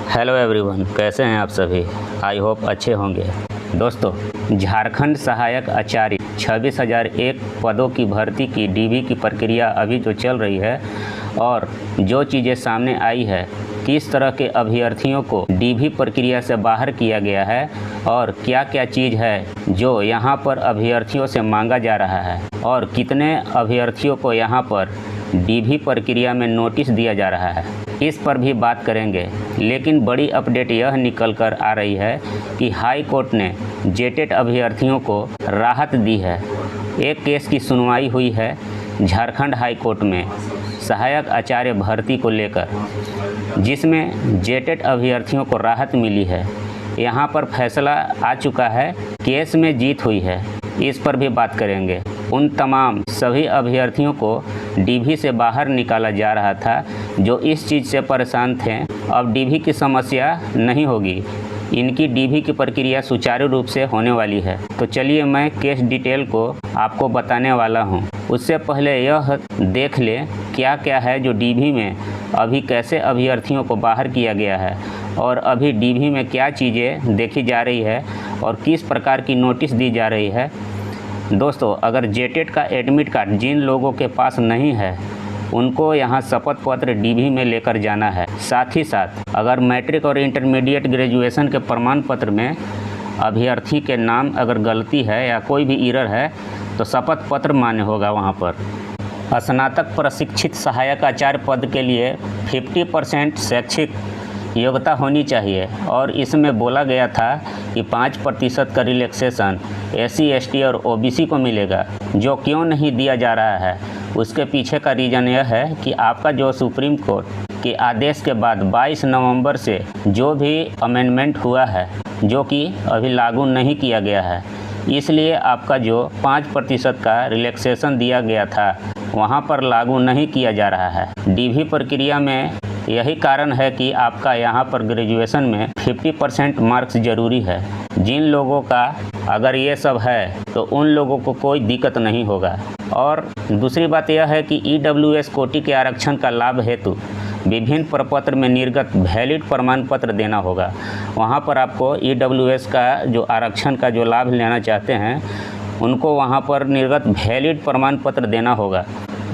Hello everyone, कैसे हैं आप सभी। आई होप अच्छे होंगे। दोस्तों, झारखंड सहायक आचार्य 26,001 पदों की भर्ती की डीवी की प्रक्रिया अभी जो चल रही है और जो चीज़ें सामने आई है, किस तरह के अभ्यर्थियों को डीवी प्रक्रिया से बाहर किया गया है और क्या क्या चीज़ है जो यहाँ पर अभ्यर्थियों से मांगा जा रहा है और कितने अभ्यर्थियों को यहाँ पर डीवी प्रक्रिया में नोटिस दिया जा रहा है, इस पर भी बात करेंगे। लेकिन बड़ी अपडेट यह निकल कर आ रही है कि हाई कोर्ट ने जेटेट अभ्यर्थियों को राहत दी है। एक केस की सुनवाई हुई है झारखंड हाई कोर्ट में सहायक आचार्य भर्ती को लेकर, जिसमें जेटेट अभ्यर्थियों को राहत मिली है। यहाँ पर फैसला आ चुका है, केस में जीत हुई है, इस पर भी बात करेंगे। उन तमाम सभी अभ्यर्थियों को डीवी से बाहर निकाला जा रहा था जो इस चीज़ से परेशान थे। अब डीवी की समस्या नहीं होगी, इनकी डीवी की प्रक्रिया सुचारू रूप से होने वाली है। तो चलिए मैं केस डिटेल को आपको बताने वाला हूं। उससे पहले यह देख लें क्या क्या है जो डीवी में अभी कैसे अभ्यर्थियों को बाहर किया गया है और अभी डीवी में क्या चीज़ें देखी जा रही है और किस प्रकार की नोटिस दी जा रही है। दोस्तों, अगर जेटेट का एडमिट कार्ड जिन लोगों के पास नहीं है उनको यहाँ शपथ पत्र डीवी में लेकर जाना है। साथ ही साथ अगर मैट्रिक और इंटरमीडिएट ग्रेजुएशन के प्रमाण पत्र में अभ्यर्थी के नाम अगर गलती है या कोई भी एरर है तो शपथ पत्र मान्य होगा। वहाँ पर स्नातक प्रशिक्षित सहायक आचार्य पद के लिए 50% शैक्षिक योग्यता होनी चाहिए और इसमें बोला गया था कि 5% का रिलैक्सेशन SC ST और OBC को मिलेगा, जो क्यों नहीं दिया जा रहा है। उसके पीछे का रीज़न यह है कि आपका जो सुप्रीम कोर्ट के आदेश के बाद 22 नवंबर से जो भी अमेंडमेंट हुआ है, जो कि अभी लागू नहीं किया गया है, इसलिए आपका जो 5% का रिलैक्सेशन दिया गया था वहाँ पर लागू नहीं किया जा रहा है। डीवी प्रक्रिया में यही कारण है कि आपका यहाँ पर ग्रेजुएशन में 50% मार्क्स ज़रूरी है। जिन लोगों का अगर ये सब है तो उन लोगों को कोई दिक्कत नहीं होगा। और दूसरी बात यह है कि EWS कोटि के आरक्षण का लाभ हेतु विभिन्न प्रपत्र में निर्गत वैलिड प्रमाण पत्र देना होगा। वहाँ पर आपको EWS का जो आरक्षण का जो लाभ लेना चाहते हैं उनको वहाँ पर निर्गत वैलिड प्रमाण पत्र देना होगा।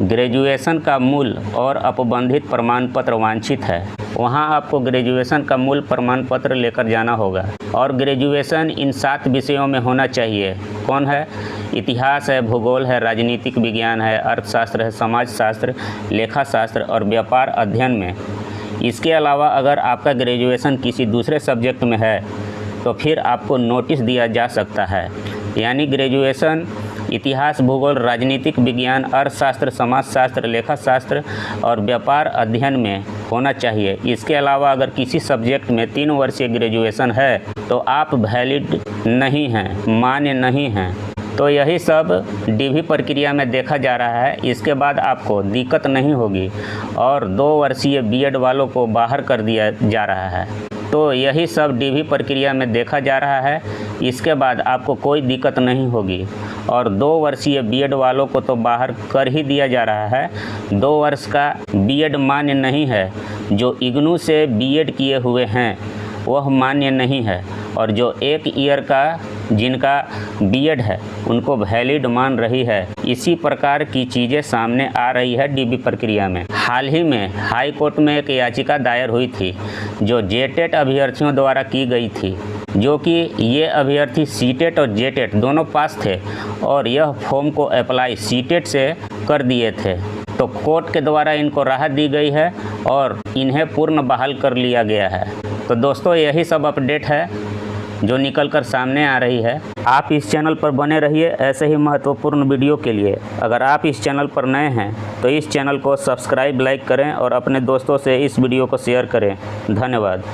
ग्रेजुएशन का मूल और अपबंधित प्रमाण पत्र वांछित है, वहाँ आपको ग्रेजुएशन का मूल प्रमाण पत्र लेकर जाना होगा। और ग्रेजुएशन इन 7 विषयों में होना चाहिए। कौन है? इतिहास है, भूगोल है, राजनीतिक विज्ञान है, अर्थशास्त्र है, समाजशास्त्र, लेखाशास्त्र और व्यापार अध्ययन में। इसके अलावा अगर आपका ग्रेजुएशन किसी दूसरे सब्जेक्ट में है तो फिर आपको नोटिस दिया जा सकता है। यानी ग्रेजुएशन इतिहास, भूगोल, राजनीतिक विज्ञान, अर्थशास्त्र, समाजशास्त्र, लेखाशास्त्र और व्यापार अध्ययन में होना चाहिए। इसके अलावा अगर किसी सब्जेक्ट में 3 वर्षीय ग्रेजुएशन है तो आप वैलिड नहीं हैं, मान्य नहीं हैं। तो यही सब डीवी प्रक्रिया में देखा जा रहा है। इसके बाद आपको दिक्कत नहीं होगी और 2 वर्षीय बीएड वालों को बाहर कर दिया जा रहा है। तो यही सब डीवी प्रक्रिया में देखा जा रहा है। इसके बाद आपको कोई दिक्कत नहीं होगी और 2 वर्षीय बीएड वालों को तो बाहर कर ही दिया जा रहा है। 2 वर्ष का बीएड मान्य नहीं है। जो इग्नू से बीएड किए हुए हैं वह मान्य नहीं है और जो 1 ईयर का जिनका बीएड है उनको वैलिड मान रही है। इसी प्रकार की चीज़ें सामने आ रही है डीवी प्रक्रिया में। हाल ही में हाई कोर्ट में एक याचिका दायर हुई थी जो जेटेट अभ्यर्थियों द्वारा की गई थी, जो कि ये अभ्यर्थी सीटेट और जेटेट दोनों पास थे और यह फॉर्म को अप्लाई सीटेट से कर दिए थे। तो कोर्ट के द्वारा इनको राहत दी गई है और इन्हें पूर्ण बहाल कर लिया गया है। तो दोस्तों, यही सब अपडेट है जो निकल कर सामने आ रही है। आप इस चैनल पर बने रहिए ऐसे ही महत्वपूर्ण वीडियो के लिए। अगर आप इस चैनल पर नए हैं तो इस चैनल को सब्सक्राइब, लाइक करें और अपने दोस्तों से इस वीडियो को शेयर करें। धन्यवाद।